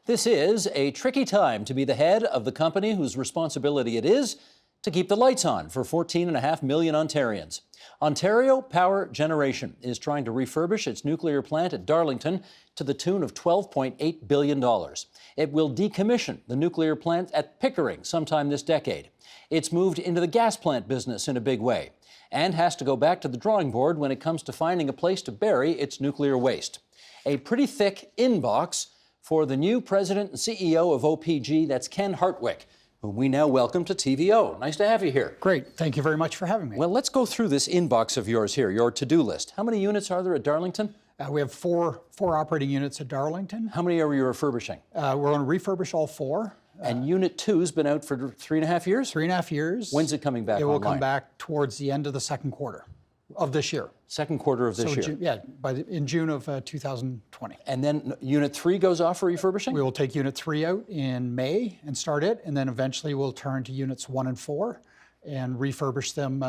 This is a tricky time to be the head of the company whose responsibility it is to keep the lights on for 14.5 million Ontarians. Ontario Power Generation is trying to refurbish its nuclear plant at Darlington to the tune of $12.8 billion. It will decommission the nuclear plant at Pickering sometime this decade. It's moved into the gas plant business in a big way and has to go back to the drawing board when it comes to finding a place to bury its nuclear waste. A pretty thick inbox for the new president and CEO of OPG, that's Ken Hartwick, whom we now welcome to TVO. Nice to have you here. Great. Thank you very much for having me. Well, let's go through this inbox of yours here, your to-do list. How many units are there at Darlington? We have four operating units at Darlington. How many are you refurbishing? We're going to refurbish all four. And Unit 2's been out for 3.5 years? 3.5 years. When's it coming back online? It will come back towards the end of the second quarter of this year. Second quarter of this year? In June of 2020. And then Unit 3 goes off for refurbishing? We will take Unit 3 out in May and start it, and then eventually we'll turn to Units 1 and 4 and refurbish them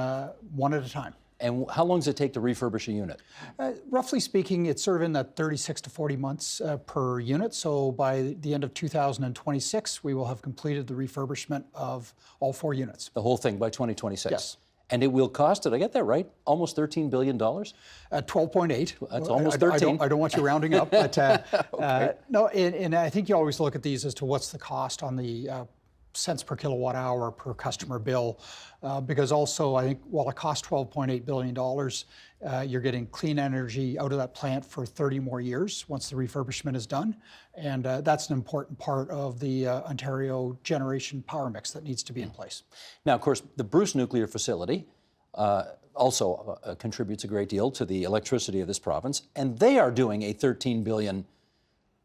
one at a time. And how long does it take to refurbish a unit? Roughly speaking, it's sort of in that 36 to 40 months per unit. So by the end of 2026, we will have completed the refurbishment of all four units. The whole thing by 2026? Yes. And it will cost, did I get that right, almost $13 billion? 12.8. That's almost 13. I don't want you rounding up, but okay. No, and I think you always look at these as to what's the cost on the cents per kilowatt hour per customer bill, because also I think while it costs $12.8 billion, you're getting clean energy out of that plant for 30 more years once the refurbishment is done. And that's an important part of the Ontario generation power mix that needs to be in place. Now, of course, the Bruce nuclear facility also contributes a great deal to the electricity of this province, and they are doing a $13 billion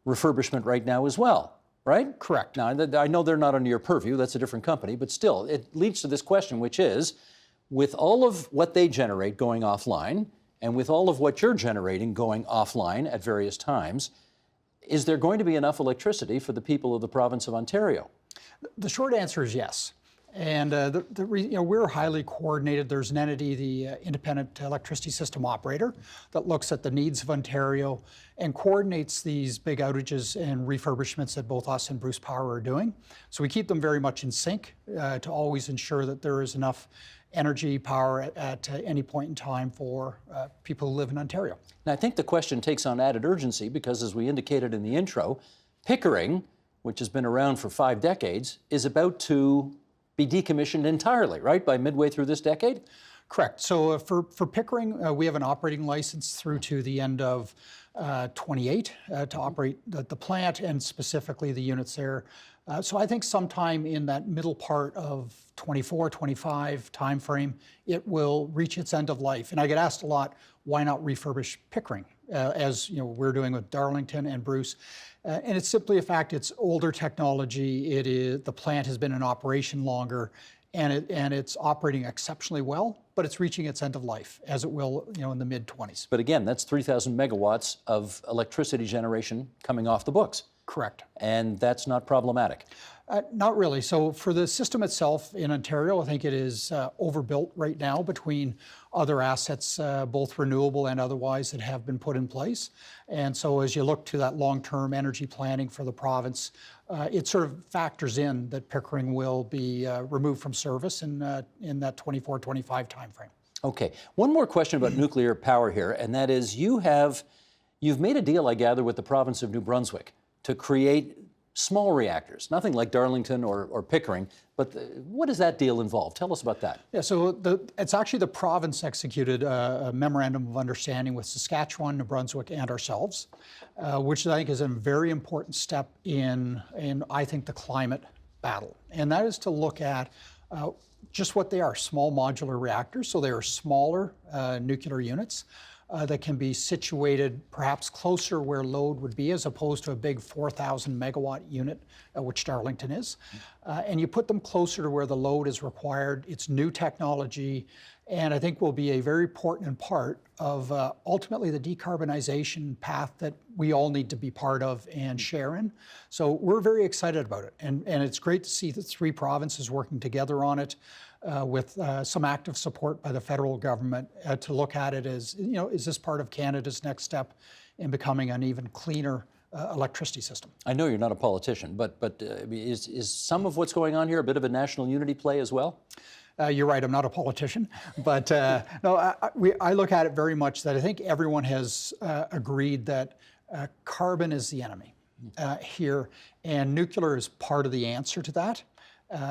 refurbishment right now as well. Right? Correct. Now, I know they're not under your purview, that's a different company, but still, it leads to this question, which is, with all of what they generate going offline, and with all of what you're generating going offline at various times, is there going to be enough electricity for the people of the province of Ontario? The short answer is yes. And we're highly coordinated. There's an entity, the Independent Electricity System Operator, that looks at the needs of Ontario and coordinates these big outages and refurbishments that both us and Bruce Power are doing. So we keep them very much in sync to always ensure that there is enough energy, power at any point in time for people who live in Ontario. Now, I think the question takes on added urgency because, as we indicated in the intro, Pickering, which has been around for 5 decades, is about to be decommissioned entirely, right, by midway through this decade? Correct. So for Pickering, we have an operating license through to the end of 28 to operate the plant and specifically the units there. So I think sometime in that middle part of 24, 25 timeframe, it will reach its end of life. And I get asked a lot, why not refurbish Pickering, as we're doing with Darlington and Bruce. And it's simply a fact, it's older technology, the plant has been in operation longer, and it's operating exceptionally well, but it's reaching its end of life, as it will in the mid-20s. But again, that's 3,000 megawatts of electricity generation coming off the books. Correct. And that's not problematic? Not really. So for the system itself in Ontario, I think it is overbuilt right now between other assets, both renewable and otherwise, that have been put in place. And so as you look to that long-term energy planning for the province, it sort of factors in that Pickering will be removed from service in that 24-25 timeframe. Okay. One more question about nuclear power here, and that is you've made a deal, I gather, with the province of New Brunswick to create small reactors, nothing like Darlington or Pickering, but what does that deal involve? Tell us about that. Yeah, so it's actually the province executed a memorandum of understanding with Saskatchewan, New Brunswick, and ourselves, which I think is a very important step in I think, the climate battle. And that is to look at just what they are, small modular reactors. So they are smaller nuclear units that can be situated perhaps closer where load would be, as opposed to a big 4,000 megawatt unit, which Darlington is. And you put them closer to where the load is required. It's new technology, and I think will be a very important part of ultimately the decarbonization path that we all need to be part of and share in. So we're very excited about it. And it's great to see the 3 provinces working together on it. With some active support by the federal government to look at it as, is this part of Canada's next step in becoming an even cleaner electricity system. I know you're not a politician, but is some of what's going on here a bit of a national unity play as well? You're right, I'm not a politician, but no, I look at it very much that I think everyone has agreed that carbon is the enemy here, and nuclear is part of the answer to that.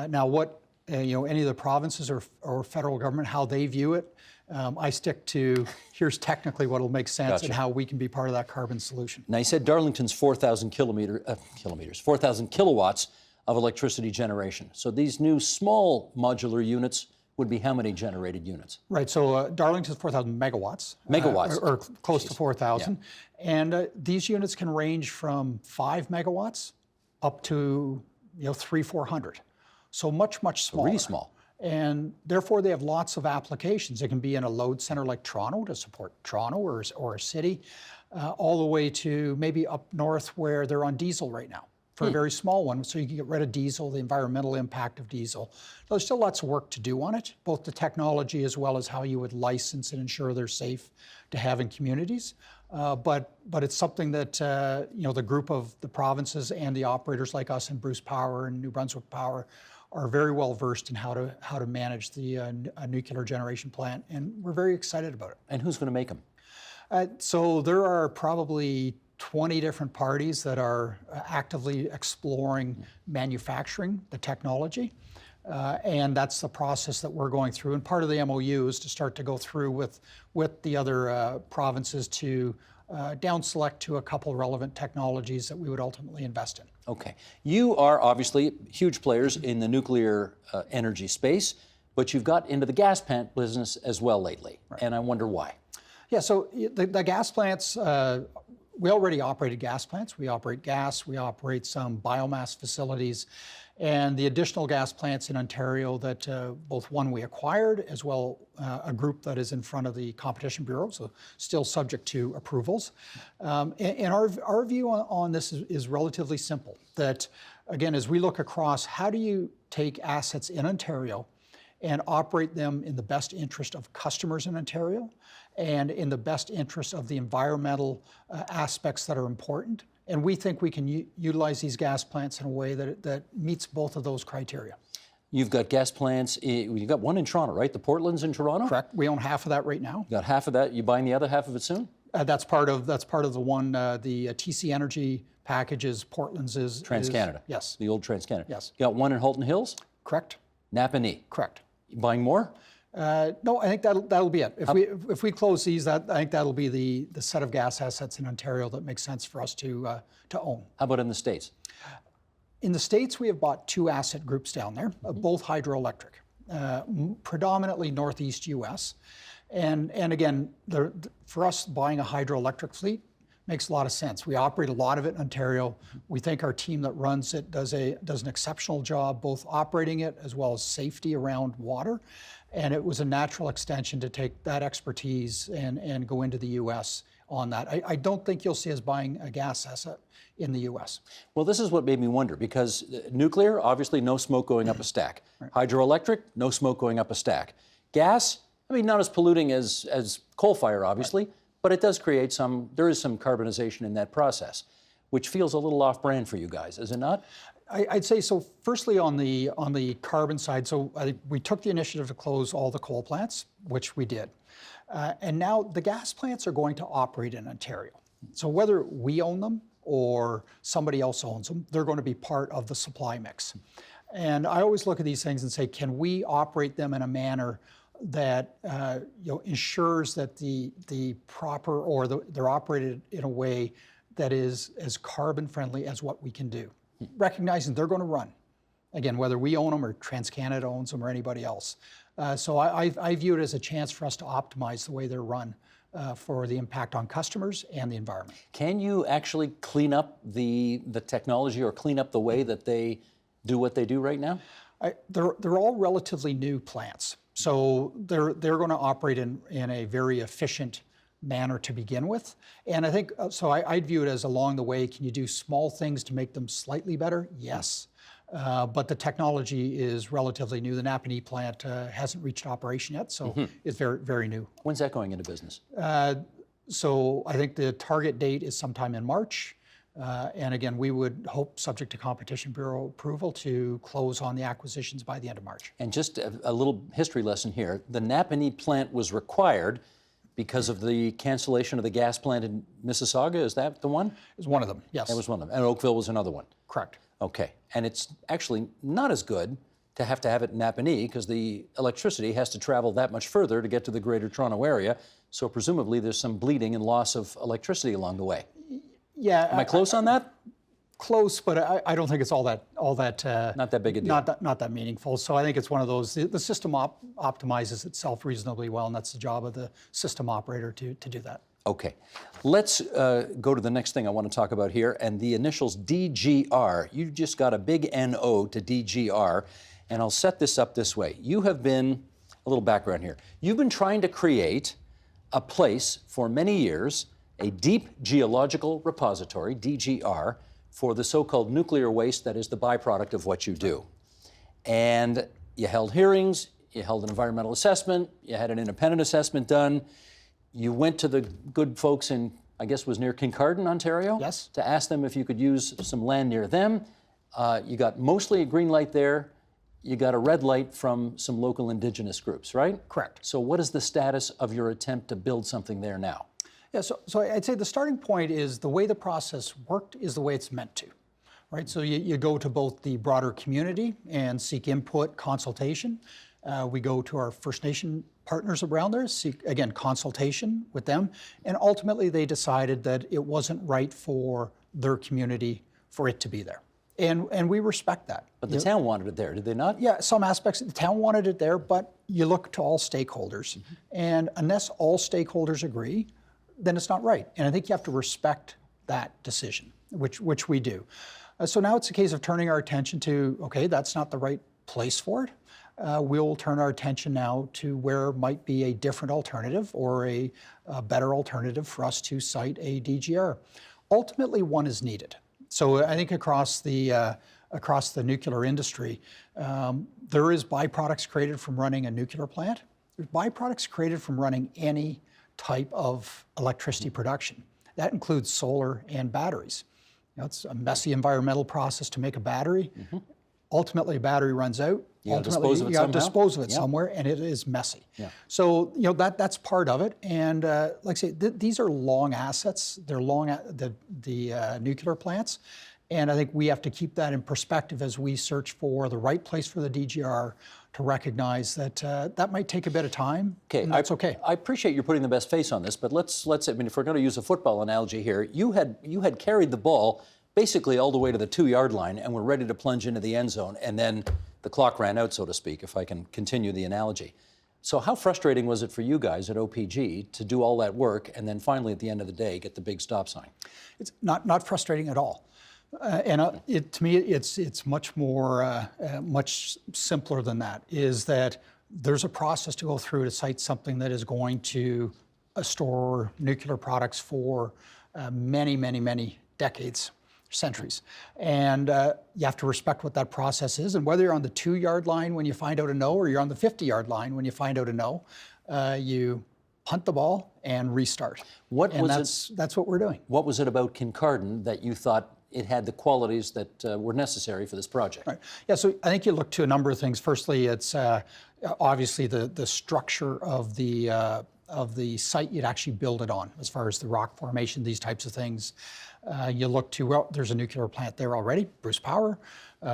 Now, what any of the provinces or federal government, how they view it, I stick to here's technically what will make sense. Gotcha. And how we can be part of that carbon solution. Now, you said Darlington's 4,000 kilowatts of electricity generation. So these new small modular units would be how many generated units? Right, so Darlington's 4,000 megawatts. Megawatts. Or close to 4,000. Yeah. And these units can range from 5 megawatts up to 300-400. So much smaller. Really small. And therefore they have lots of applications. It can be in a load center like Toronto to support Toronto or a city, all the way to maybe up north where they're on diesel right now for a very small one. So you can get rid of diesel, the environmental impact of diesel. So there's still lots of work to do on it, both the technology as well as how you would license and ensure they're safe to have in communities. But it's something that the group of the provinces and the operators like us in Bruce Power and New Brunswick Power are very well versed in how to manage the nuclear generation plant, and we're very excited about it. And who's going to make them? So there are probably 20 different parties that are actively exploring manufacturing the technology, and that's the process that we're going through. And part of the MOU is to start to go through with the other provinces to down select to a couple relevant technologies that we would ultimately invest in. Okay. You are obviously huge players in the nuclear energy space, but you've got into the gas plant business as well lately, right. And I wonder why. Yeah, so the gas plants, we already operated gas plants. We operate gas, we operate some biomass facilities, and the additional gas plants in Ontario that both one we acquired as well a group that is in front of the Competition Bureau, so still subject to approvals. And our view on this is relatively simple, that again, as we look across, how do you take assets in Ontario and operate them in the best interest of customers in Ontario and in the best interest of the environmental aspects that are important. And we think we can utilize these gas plants in a way that meets both of those criteria. You've got gas plants, you've got one in Toronto, right? The Portland's in Toronto? Correct. We own half of that right now. You got half of that, you buying the other half of it soon? That's part of the one, the TC Energy packages, Portland's is... TransCanada. Yes. The old TransCanada. Yes. You got one in Halton Hills? Correct. Napanee? Correct. You buying more? No, I think that'll be it. If we close these, I think that'll be the set of gas assets in Ontario that makes sense for us to own. How about in the States? In the States, we have bought 2 asset groups down there, both hydroelectric, predominantly Northeast U.S. And again, for us, buying a hydroelectric fleet makes a lot of sense. We operate a lot of it in Ontario. We think our team that runs it does an exceptional job, both operating it as well as safety around water. And it was a natural extension to take that expertise and go into the U.S. on that. I don't think you'll see us buying a gas asset in the U.S. Well, this is what made me wonder, because nuclear, obviously no smoke going up a stack. Right. Hydroelectric, no smoke going up a stack. Gas, I mean, not as polluting as coal fire, obviously, right. But it does create there is some carbonization in that process, which feels a little off-brand for you guys, is it not? I'd say so. Firstly, on the carbon side, so we took the initiative to close all the coal plants, which we did. And now the gas plants are going to operate in Ontario. So whether we own them or somebody else owns them, they're going to be part of the supply mix. And I always look at these things and say, can we operate them in a manner that ensures that the proper, or they're operated in a way that is as carbon friendly as what we can do, recognizing they're going to run. Again, whether we own them or TransCanada owns them or anybody else. So I view it as a chance for us to optimize the way they're run for the impact on customers and the environment. Can you actually clean up the technology or clean up the way that they do what they do right now? They're all relatively new plants. So they're going to operate in a very efficient manner to begin with. And I think, so I'd view it as along the way, can you do small things to make them slightly better? Yes. But the technology is relatively new. The Napanee plant hasn't reached operation yet, so it's very, very new. When's that going into business? So I think the target date is sometime in March. And again, we would hope, subject to Competition Bureau approval, to close on the acquisitions by the end of March. And just a little history lesson here. The Napanee plant was required because of the cancellation of the gas plant in Mississauga. Is that the one? It was one of them, yes. That was one of them. And Oakville was another one. Correct. Okay. And it's actually not as good to have it in Napanee because the electricity has to travel that much further to get to the Greater Toronto Area. So presumably there's some bleeding and loss of electricity along the way. Yeah. Am I close on that? Close, but I don't think it's all that not that big a deal. Not that meaningful. So I think it's one of those. The system optimizes itself reasonably well, and that's the job of the system operator to do that. Okay, let's go to the next thing I want to talk about here, and the initials DGR. You just got a big NO to DGR, and I'll set this up this way. You have been, a little background here, you've been trying to create a place for many years, a deep geological repository, DGR, for the so-called nuclear waste that is the byproduct of what you do. And you held hearings, you held an environmental assessment, you had an independent assessment done, you went to the good folks in, I guess was near Kincardine, Ontario? Yes. To ask them if you could use some land near them. You got mostly a green light there, you got a red light from some local Indigenous groups, right? Correct. So what is the status of your attempt to build something there now? Yeah, so I'd say the starting point is the way the process worked is the way it's meant to, right? So you go to both the broader community and seek input, consultation. We go to our First Nation partners around there, seek, again, consultation with them. And ultimately, they decided that it wasn't right for their community for it to be there. And we respect that. But the town wanted it there, did they not? Yeah, some aspects, the town wanted it there, but you look to all stakeholders. Mm-hmm. And unless all stakeholders agree, then it's not right. And I think you have to respect that decision, which we do. So now it's a case of turning our attention to, okay, that's not the right place for it. We'll turn our attention now to where might be a different alternative or a better alternative for us to site a DGR. Ultimately, one is needed. So I think across the nuclear industry, there is byproducts created from running a nuclear plant. There's byproducts created from running any type of electricity production. That includes solar and batteries. It's a messy environmental process to make a battery. Mm-hmm. Ultimately, a battery runs out. You got to dispose of it somewhere, and it is messy. Yeah. So that's part of it. And like I say, these are long assets. They're long the nuclear plants, and I think we have to keep that in perspective as we search for the right place for the DGR to recognize that that might take a bit of time. Okay, and that's okay. I appreciate you putting the best face on this, but let's I mean, if we're going to use a football analogy here, you had carried the ball basically all the way to the 2-yard line and were ready to plunge into the end zone, and then the clock ran out, so to speak, if I can continue the analogy. So how frustrating was it for you guys at OPG to do all that work and then finally at the end of the day get the big stop sign? It's not frustrating at all. To me, it's much more, much simpler than that, is that there's a process to go through to site something that is going to store nuclear products for many, many, many decades, centuries. And you have to respect what that process is. And whether you're on the 2-yard line when you find out a no, or you're on the 50-yard line when you find out a no, you punt the ball and restart. That's what we're doing. What was it about Kincardine that you thought it had the qualities that were necessary for this project? Right. Yeah, so I think you look to a number of things. Firstly, it's obviously the structure of the site you'd actually build it on, as far as the rock formation, these types of things. You look to, well, there's a nuclear plant there already, Bruce Power,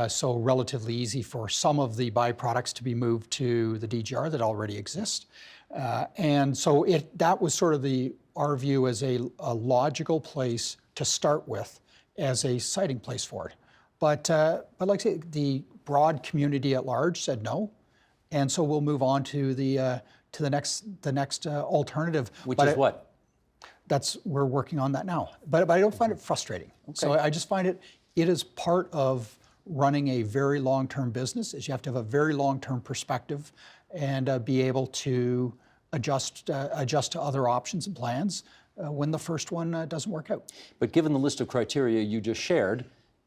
so relatively easy for some of the byproducts to be moved to the DGR that already exist. And so that was sort of our view as a logical place to start with as a siting place for it. But like I say, the broad community at large said no, and so we'll move on to the next alternative. Which is what? We're working on that now. But I don't find it frustrating. Okay. So I just find it is part of running a very long-term business, is you have to have a very long-term perspective and be able to adjust to other options and plans when the first one doesn't work out. But given the list of criteria you just shared,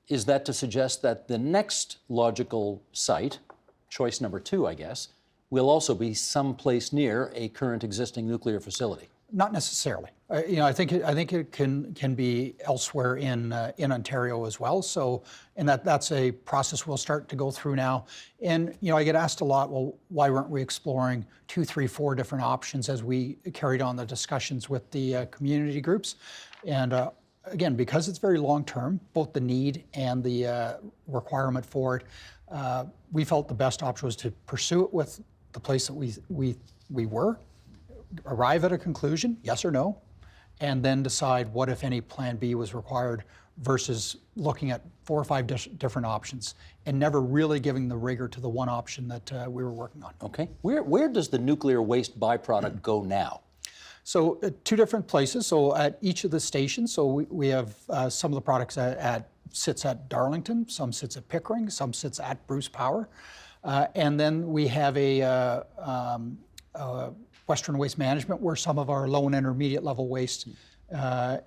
is that to suggest that the next logical site, choice number 2, I guess, will also be someplace near a current existing nuclear facility? Not necessarily. I think it can be elsewhere in Ontario as well. So, and that's a process we'll start to go through now. And I get asked a lot, well, why weren't we exploring 2, 3, 4 different options as we carried on the discussions with the community groups? And again, because it's very long term, both the need and the requirement for it, we felt the best option was to pursue it with the place that we were. Arrive at a conclusion, yes or no, and then decide what, if any, plan B was required versus looking at 4 or 5 different options and never really giving the rigor to the one option that we were working on. Okay. Where does the nuclear waste byproduct go now? So 2 different places. So at each of the stations, so we have some of the products sits at Darlington, some sits at Pickering, some sits at Bruce Power. And then we have a Western Waste Management, where some of our low and intermediate level waste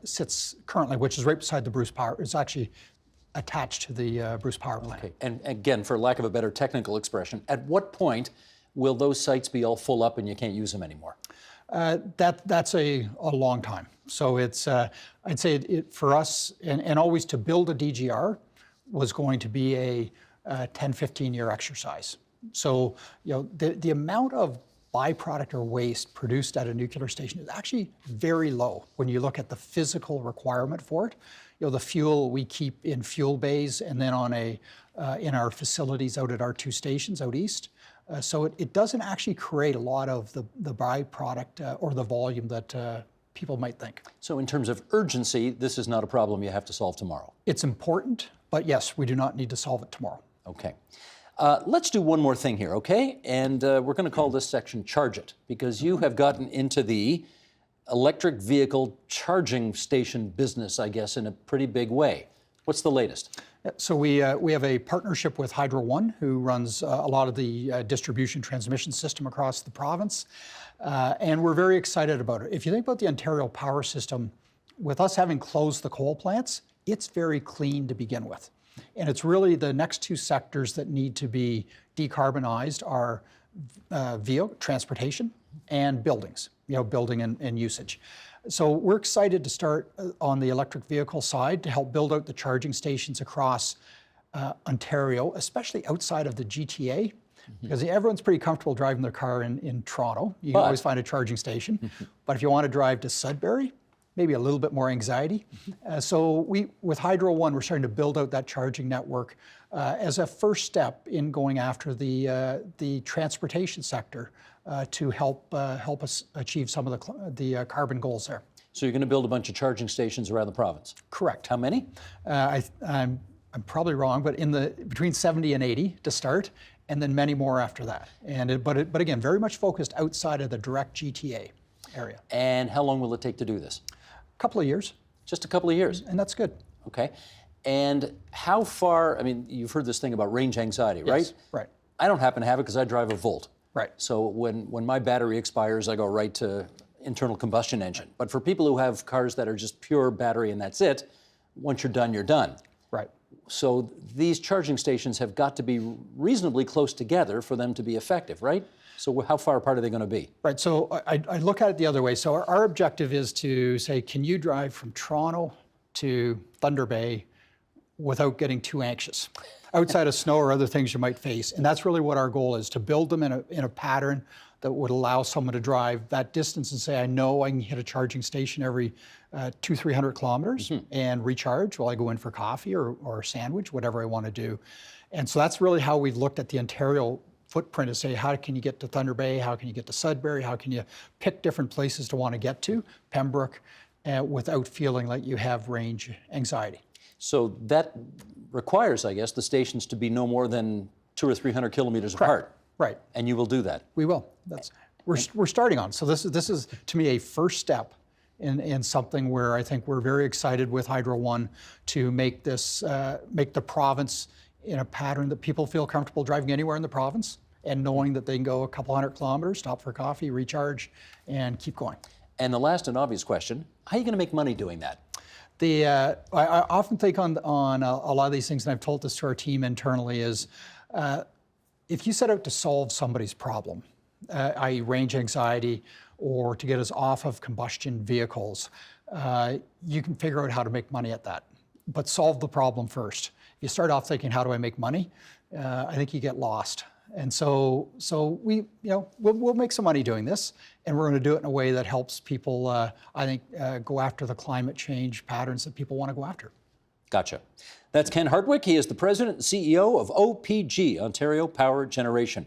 sits currently, which is right beside the Bruce Power. It's actually attached to the Bruce Power plant. Okay. And again, for lack of a better technical expression, at what point will those sites be all full up and you can't use them anymore? That's a long time. So it's I'd say it for us, and always to build a DGR was going to be a 10, 15-year exercise. So the amount of byproduct or waste produced at a nuclear station is actually very low when you look at the physical requirement for it. The fuel we keep in fuel bays and then on in our facilities out at our 2 stations out east. So it doesn't actually create a lot of the byproduct or the volume that people might think. So in terms of urgency, this is not a problem you have to solve tomorrow. It's important, but yes, we do not need to solve it tomorrow. Okay. Let's do one more thing here, okay? And we're going to call this section Charge It, because you have gotten into the electric vehicle charging station business, I guess, in a pretty big way. What's the latest? So we have a partnership with Hydro One, who runs a lot of the distribution transmission system across the province. And we're very excited about it. If you think about the Ontario power system, with us having closed the coal plants, it's very clean to begin with. And it's really the next 2 sectors that need to be decarbonized are vehicle transportation and buildings, building and usage. So we're excited to start on the electric vehicle side to help build out the charging stations across Ontario, especially outside of the GTA, because everyone's pretty comfortable driving their car in Toronto. You can always find a charging station. But if you want to drive to Sudbury, maybe a little bit more anxiety. So with Hydro One, we're starting to build out that charging network as a first step in going after the transportation sector to help us achieve some of the carbon goals there. So you're going to build a bunch of charging stations around the province? Correct. How many? I'm probably wrong, but between 70 and 80 to start, and then many more after that. But again, very much focused outside of the direct GTA area. And how long will it take to do this? A couple of years. Just a couple of years? And that's good. Okay. And how far, you've heard this thing about range anxiety, right? Yes, right. I don't happen to have it because I drive a Volt. Right. So when my battery expires, I go right to internal combustion engine. But for people who have cars that are just pure battery and that's it, once you're done, you're done. Right. So these charging stations have got to be reasonably close together for them to be effective, right? So how far apart are they going to be? Right, so I look at it the other way. So our objective is to say, can you drive from Toronto to Thunder Bay without getting too anxious, outside of snow or other things you might face? And that's really what our goal is, to build them in a pattern that would allow someone to drive that distance and say, I know I can hit a charging station every 200-300 kilometers and recharge while I go in for coffee or a sandwich, whatever I want to do. And so that's really how we've looked at the Ontario footprint, to say, how can you get to Thunder Bay? How can you get to Sudbury? How can you pick different places to want to get to, Pembroke, without feeling like you have range anxiety? So that requires, I guess, the stations to be no more than 200 or 300 kilometers apart. Right. And you will do that? We will. We're starting on. So this is to me a first step in something where I think we're very excited with Hydro One to make the province in a pattern that people feel comfortable driving anywhere in the province and knowing that they can go a couple hundred kilometers, stop for coffee, recharge, and keep going. And the last and obvious question, how are you going to make money doing that? I often think on a lot of these things, and I've told this to our team internally, is if you set out to solve somebody's problem, i.e. range anxiety or to get us off of combustion vehicles, you can figure out how to make money at that. But solve the problem first. If you start off thinking, how do I make money? I think you get lost. And so we'll make some money doing this, and we're going to do it in a way that helps people, I think, go after the climate change patterns that people want to go after. Gotcha. That's Ken Hartwick. He is the president and CEO of OPG, Ontario Power Generation.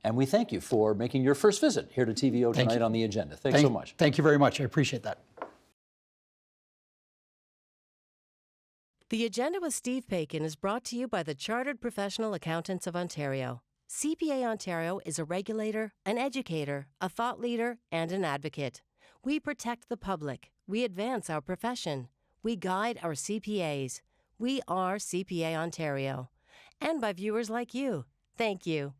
And we thank you for making your first visit here to TVO tonight on the agenda. Thanks so much. Thank you very much. I appreciate that. The Agenda with Steve Paikin is brought to you by the Chartered Professional Accountants of Ontario. CPA Ontario is a regulator, an educator, a thought leader, and an advocate. We protect the public. We advance our profession. We guide our CPAs. We are CPA Ontario. And by viewers like you. Thank you.